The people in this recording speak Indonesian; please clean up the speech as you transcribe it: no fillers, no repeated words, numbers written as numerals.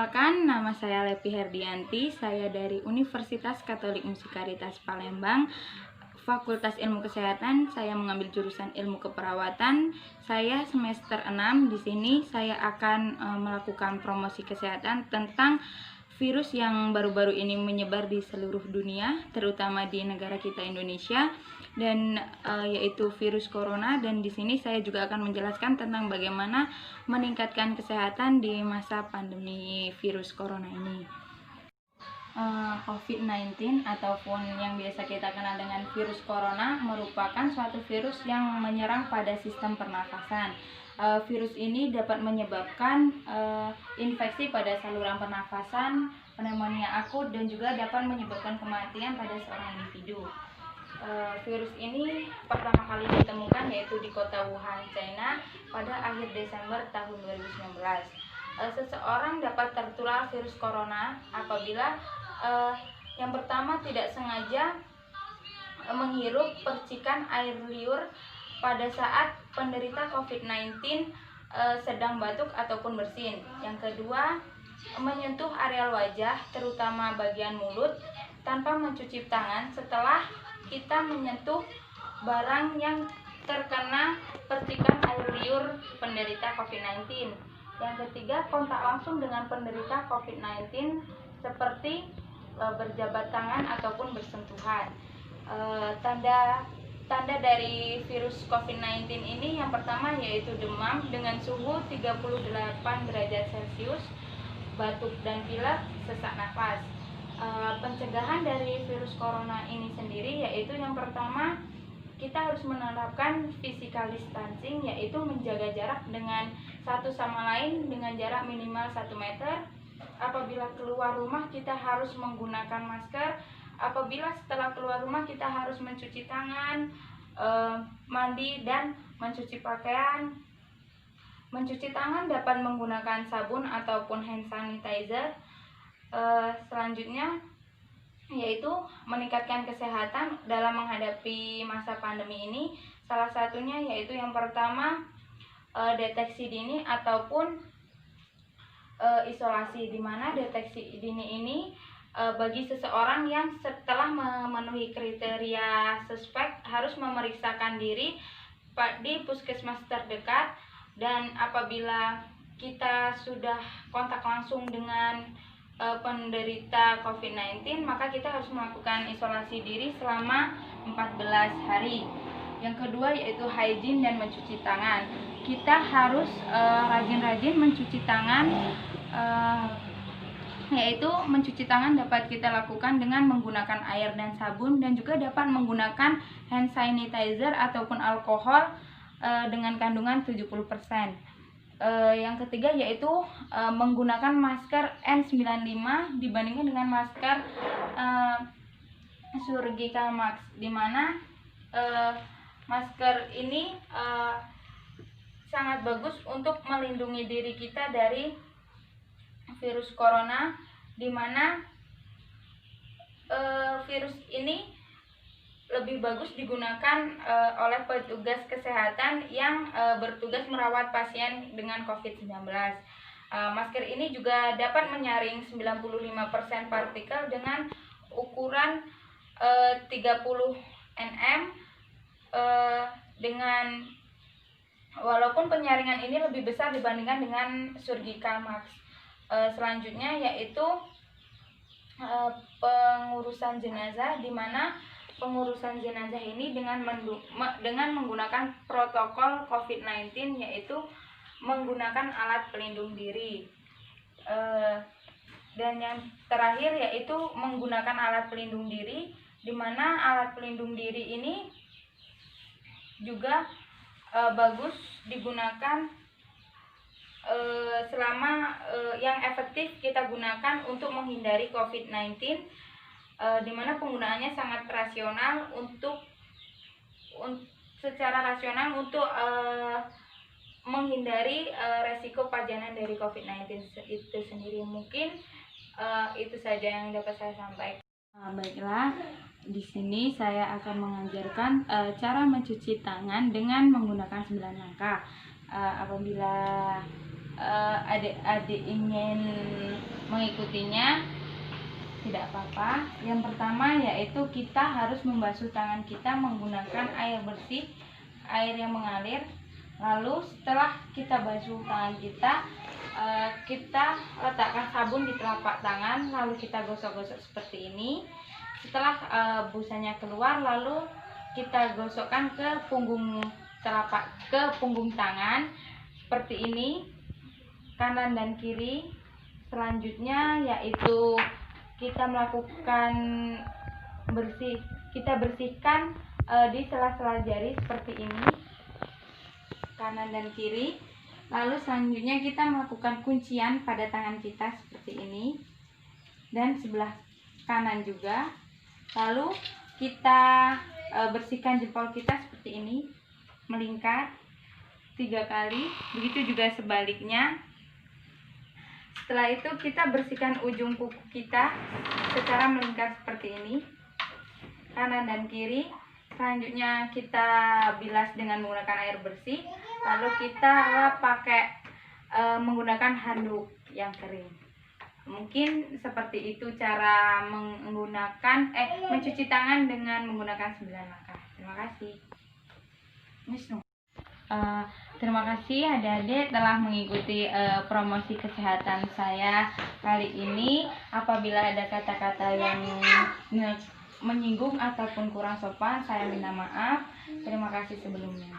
Perkenalkan, nama saya Lepi Herdianti. Saya dari Universitas Katolik Musikaritas Palembang, Fakultas Ilmu Kesehatan. Saya mengambil jurusan Ilmu Keperawatan. Saya semester 6. Di sini saya akan melakukan promosi kesehatan tentang virus yang baru-baru ini menyebar di seluruh dunia, terutama di negara kita Indonesia, dan yaitu virus corona. Dan di sini saya juga akan menjelaskan tentang bagaimana meningkatkan kesehatan di masa pandemi virus corona ini. COVID-19 ataupun yang biasa kita kenal dengan virus corona merupakan suatu virus yang menyerang pada sistem pernafasan. Virus ini dapat menyebabkan infeksi pada saluran pernafasan, pneumonia akut, dan juga dapat menyebabkan kematian pada seorang individu. Virus ini pertama kali ditemukan yaitu di kota Wuhan, China pada akhir Desember tahun 2019. Seseorang dapat tertular virus corona apabila yang pertama tidak sengaja menghirup percikan air liur pada saat penderita COVID-19 sedang batuk ataupun bersin. Yang kedua, menyentuh areal wajah terutama bagian mulut tanpa mencuci tangan setelah kita menyentuh barang yang terkena percikan air liur penderita COVID-19. Yang ketiga, kontak langsung dengan penderita COVID-19 seperti berjabat tangan ataupun bersentuhan. Tanda dari virus COVID-19 ini yang pertama yaitu demam dengan suhu 38 derajat Celcius, batuk dan pilek, sesak nafas. Pencegahan dari virus corona ini sendiri yaitu yang pertama, kita harus menerapkan physical distancing, yaitu menjaga jarak dengan satu sama lain dengan jarak minimal 1 meter. Apabila keluar rumah kita harus menggunakan masker. Apabila setelah keluar rumah kita harus mencuci tangan, mandi dan mencuci pakaian. Mencuci tangan dapat menggunakan sabun ataupun hand sanitizer. Selanjutnya yaitu meningkatkan kesehatan dalam menghadapi masa pandemi ini. Salah satunya yaitu yang pertama, deteksi dini ataupun isolasi, di mana deteksi dini ini bagi seseorang yang setelah memenuhi kriteria suspek harus memeriksakan diri di puskesmas terdekat. Dan apabila kita sudah kontak langsung dengan penderita COVID-19, maka kita harus melakukan isolasi diri selama 14 hari. Yang kedua yaitu hygiene dan mencuci tangan. Kita harus rajin-rajin mencuci tangan, yaitu mencuci tangan dapat kita lakukan dengan menggunakan air dan sabun, dan juga dapat menggunakan hand sanitizer ataupun alkohol dengan kandungan 70%. Yang ketiga yaitu menggunakan masker N95 dibandingkan dengan masker surgical mask, di mana masker ini sangat bagus untuk melindungi diri kita dari virus corona, di mana virus ini lebih bagus digunakan oleh petugas kesehatan yang bertugas merawat pasien dengan COVID-19. Masker ini juga dapat menyaring 95% partikel dengan ukuran 30 nm, dengan walaupun penyaringan ini lebih besar dibandingkan dengan surgical mask. Selanjutnya yaitu pengurusan jenazah, di mana pengurusan jenazah ini dengan menggunakan protokol COVID-19, yaitu menggunakan alat pelindung diri. Dan yang terakhir yaitu menggunakan alat pelindung diri, di mana alat pelindung diri ini juga bagus digunakan selama yang efektif kita gunakan untuk menghindari COVID-19, di mana penggunaannya sangat rasional secara rasional untuk menghindari resiko pajanan dari COVID-19 itu sendiri. Mungkin itu saja yang dapat saya sampaikan. Baiklah, di sini saya akan mengajarkan cara mencuci tangan dengan menggunakan 9 langkah. Apabila adik-adik ingin mengikutinya, tidak apa-apa. Yang pertama yaitu kita harus membasuh tangan kita menggunakan air bersih, air yang mengalir. Lalu setelah kita basuh tangan kita, kita letakkan sabun di telapak tangan, lalu kita gosok-gosok seperti ini. Setelah busanya keluar, lalu kita gosokkan ke punggung tangan seperti ini, kanan dan kiri. Selanjutnya yaitu kita melakukan kita bersihkan di sela-sela jari seperti ini, kanan dan kiri. Lalu selanjutnya kita melakukan kuncian pada tangan kita seperti ini dan sebelah kanan juga. Lalu kita bersihkan jempol kita seperti ini, melingkar 3 kali, begitu juga sebaliknya. Setelah itu kita bersihkan ujung kuku kita secara melingkar seperti ini, kanan dan kiri. Selanjutnya kita bilas dengan menggunakan air bersih, lalu kita pakai menggunakan handuk yang kering. Mungkin seperti itu cara mencuci tangan dengan menggunakan 9 langkah. Terima kasih. Terima kasih adik-adik telah mengikuti promosi kesehatan saya kali ini. Apabila ada kata-kata yang menyinggung ataupun kurang sopan, saya minta maaf. Terima kasih sebelumnya.